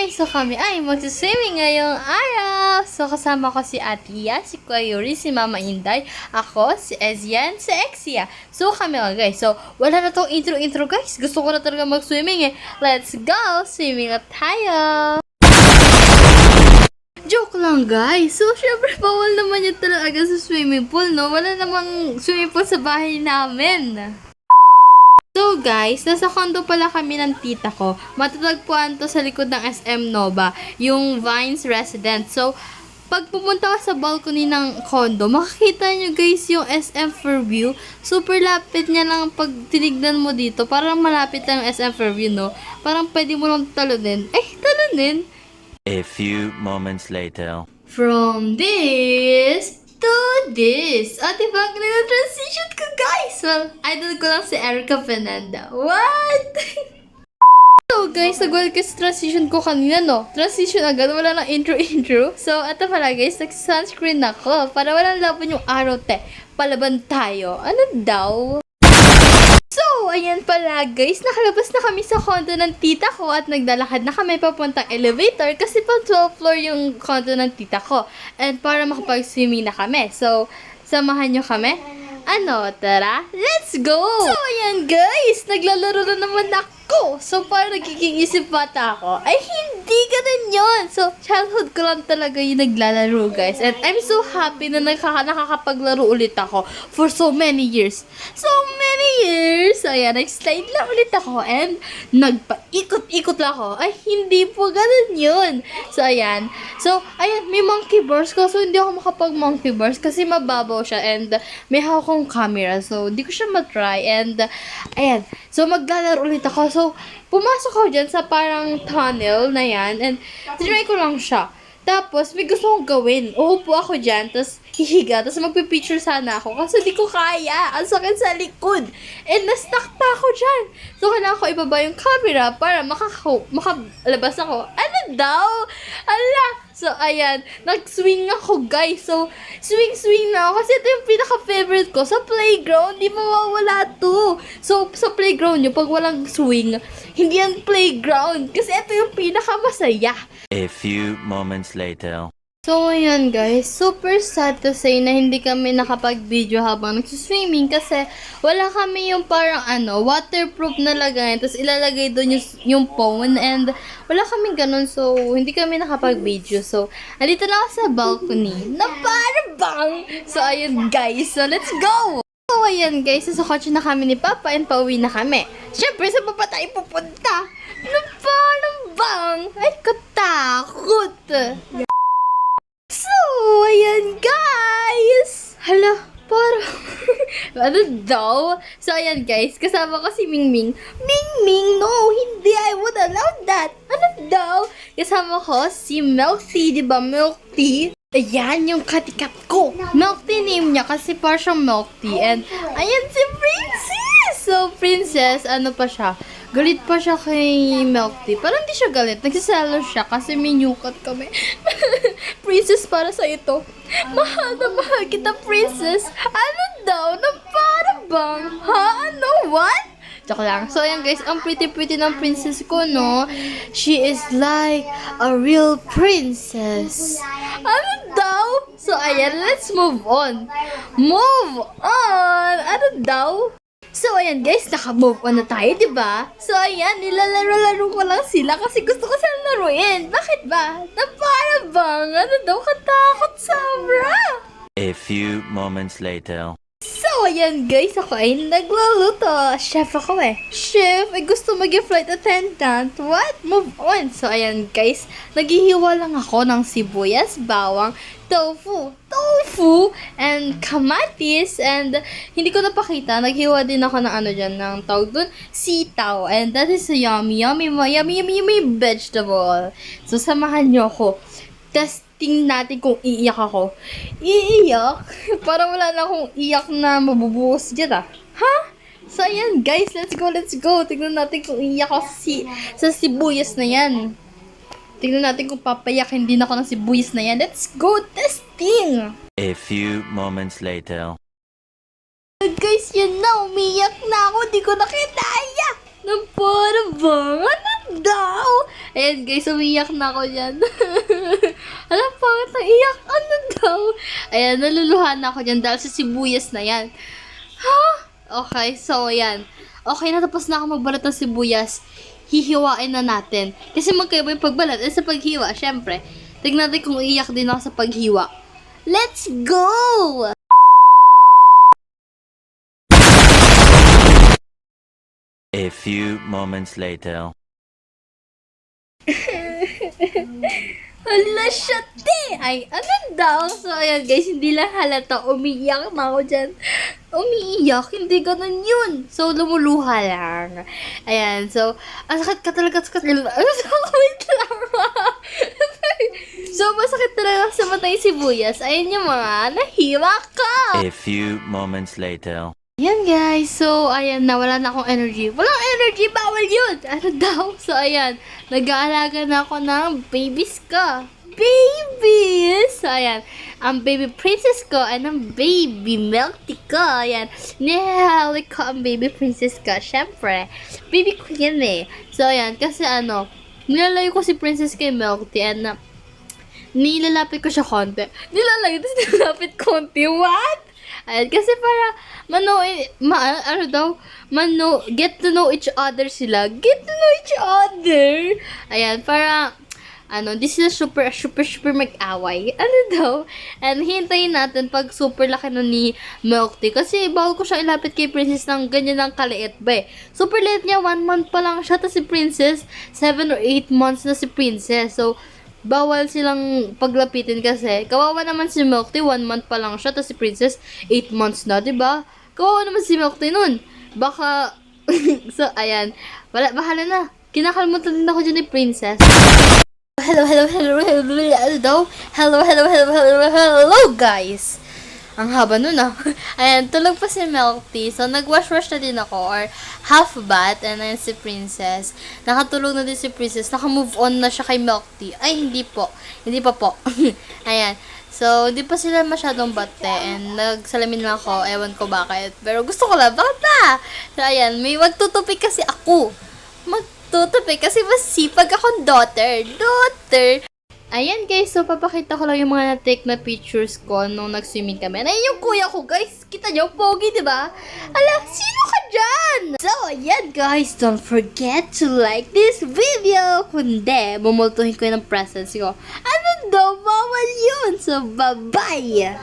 So kami ay magsiswimming ngayong araw. So kasama ko si Ate Iya, si Kuya Yuri, si Mama Inday, ako, si Ezian, si Exia. So kami guys. So wala na tong intro guys. Gusto ko na talaga mag-swimming Let's go! Swimming na tayo! Joke lang guys. So syempre bawal naman yun talaga sa swimming pool, no? Wala namang swimming pool sa bahay namin. So guys, nasa condo pala kami ng tita ko. Matatagpuan to sa likod ng SM Nova, yung Vines Residence. So, pag pumunta ka sa balcony ng condo, makikita nyo guys yung SM Fairview. Super lapit niya lang pag tinignan mo dito. Parang malapit lang yung SM Fairview, no? Parang pwede mo lang talunin. Talunin! A few moments later. From this to this. Diba? Transition ko, guys. Well, idol ko lang si Erica Fernanda. What? So, guys, nag-well kasi transition ko kanina, no? Transition agad. Wala nang intro. So, ito pala, guys. Nag-sunscreen ako. Para walang laban yung araw, te. Palaban tayo. Ano daw? So, ayan pala guys, nakalabas na kami sa condo ng tita ko at naglalakad na kami papuntang elevator kasi pang 12th floor yung condo ng tita ko. And para makapag-swimming na kami. So, samahan nyo kami? Tara, let's go! So, ayan guys, naglalaro na naman ako. So, para nagiging isip bata ako, ay hindi ganun yun. So, childhood ko lang talaga yung naglalaro guys. And I'm so happy na nakakapaglaro ulit ako for so many years. So ayan, nag-slide lang ulit ako and nagpaikot-ikot lang ako. Ay, hindi po ganun yun. So, ayan, may monkey bars ko. So, hindi ako makapag-monkey bars kasi mababaw siya and may hawak akong camera. So, hindi ko siya matry. And, ayan, so maglalaro ulit ako. So, pumasok ako dyan sa parang tunnel na yan and try ko lang siya. Tapos, may gusto kong gawin. Uupo ako dyan, tapos hihiga, tapos magpipicture sana ako kasi di ko kaya. Ang sakit sa likod. And na-stuck pa ako dyan. So, kailangan ko ibaba yung camera para makalabas ako. Ano daw? Ala! So, ayan. Nag-swing ako, guys. So, swing na ako. Kasi ito yung pinaka-favorite ko. Sa playground, di mawawala to. So, sa playground nyo, pag walang swing, hindi yan playground. Kasi ito yung pinaka-masaya. A few moments later. So, ayan guys, super sad to say na hindi kami nakapag-video habang nagsuswimming kasi wala kami yung parang waterproof na lagay, tapos ilalagay doon yung phone and wala kami ganun, so hindi kami nakapag-video. So, alito na ako sa balcony na parang bang! So, ayun guys, so let's go! So, ayan guys, sa kotse na kami ni Papa and pauwi na kami. Siyempre, sa baba tayo pupunta? Na parang bang! Ay, katakot! So, ayan guys! Hala, parang ano daw? So, ayan guys, kasama ko si Mingming. Mingming, no! Hindi, I would allow that! Ano daw? Kasama ko si Milk Tea, diba? Milk Tea. Ayan yung katikat ko. Milk Tea name niya kasi parang siyang Milk Tea. And, ayan si Princess! So, Princess, ano pa siya? Galit pa siya kay Milk Tea. Parang hindi siya galit. Nagsisalo siya kasi may nyukat kami. Princess, para sa ito. Mahal na mahal kita, Princess. Ano daw? Na para bang? Ha? Ano? What? Joke lang. So, ayan guys, ang pretty-pretty ng princess ko, no? She is like a real princess. Ano daw? So, ayan, let's move on. Move on! Ano daw? So, ayan guys, naka-move on na tayo, diba? So, ayan, nilalaro-laro ko lang sila kasi gusto ko silang laruin. Bakit ba? Na para bang? Ano daw? Katakot sobra! A few moments later. So, ayan guys, ako ay nagluluto. Chef ako Chef, gusto maging flight attendant. What? Move on. So, ayan guys, naghihiwa lang ako ng sibuyas, bawang, tofu, and kamatis. And hindi ko napakita, naghiwa din ako ng ng tawag dun, sitaw. And that is a yummy vegetable. So, samahan nyo ako. Testing natin kung iiyak ako. Iiyak? Parang wala na akong iyak na mabubuhos dyan Ha? So, ayan guys, let's go. Tignan natin kung iiyak ako sa sibuyas na yan. Tignan natin kung papayak hindi na ako ng sibuyas na yan. Let's go, testing! A few moments later. Guys, yan na, umiyak na ako. Di ko na kinaya. Para bang? Ano daw? Ayan guys, umiyak na ako dyan. Alam, bakit naiyak? Ano daw? Ayan, naluluhan na ako dyan dahil sa sibuyas na yan. Ha? Okay, so ayan. Okay, natapos na ako magbalat ng sibuyas. Hihiwain na natin. Kasi magkaiba yung pagbalat. Sa paghiwa, syempre. Tignan natin kung iiyak din ako sa paghiwa. Let's go! A few moments later. Hala, shate! Ay, ano daw? So, ayan guys, hindi lang halata. Umiiyak na ako dyan. Umiiyak? Hindi ganun yun. So, lumuluha lang. Ayan, so, ang sakit ka talaga. Wait lang. So, masakit talaga sa mata yung sibuyas. Ayan yung mga nahiwa ka. A few moments later. Ayan guys, so ayan, nawala na akong energy. Walang energy, bawal yun! Ano daw? So ayan, nag-aalaga na ako ng babies ko. Babies! So ayan, ang baby princess ko at ang baby Melty ko. Ayan, nihali ko ang baby princess ko. Syempre, baby ko yan eh. So ayan, kasi ano, nilalayo ko si princess kay Melty and nilalapit ko siya konti. Nilalayo, tapos nilalapit konti. What? Ayan, kasi para get to know each other sila. Get to know each other. Ayan, para, di sila super mag-away. Ano daw? And hintayin natin pag super laki na ni Milk Tea. Kasi bawal ko siya ilapit kay Princess ng ganyan ng kaliit ba eh. Super liit niya, 1 month pa lang siya. Tapos si Princess, 7 or 8 months na si Princess. So, bawal silang paglapitin kasi kawawa naman si Milk Tea, 1 month pa lang siya, tapos si Princess 8 months na, 'di ba? Kawawa naman si Milk Tea nun. Baka so ayan, bahala na. Kinakalmutan din ako dyan ni Princess. Hello guys. Ang haba nun ah. Ayan, tulog pa si Milk Tea. So, nag-wash-wash na din ako. Or half bath. And then si Princess. Nakatulog na din si Princess. Naka-move on na siya kay Milk Tea. Ay, hindi po. Hindi pa po. Ayan. So, hindi pa sila masyadong bate. And nagsalamin lang ako. Ewan ko bakit. Pero gusto ko lang. Bakit na? So, ayan. May magtutupik kasi ako. Magtutupik kasi masipag akong daughter. Ayan guys, so papakita ko lang yung mga na-take na pictures ko nung nag-swimming kami. Ayan yung kuya ko guys, kita nyo, pogi diba? Ala, sino ka dyan? So ayan guys, don't forget to like this video. Kundi, bumultuhin ko yung presents ko. Ano daw, bawal yun. So bye-bye!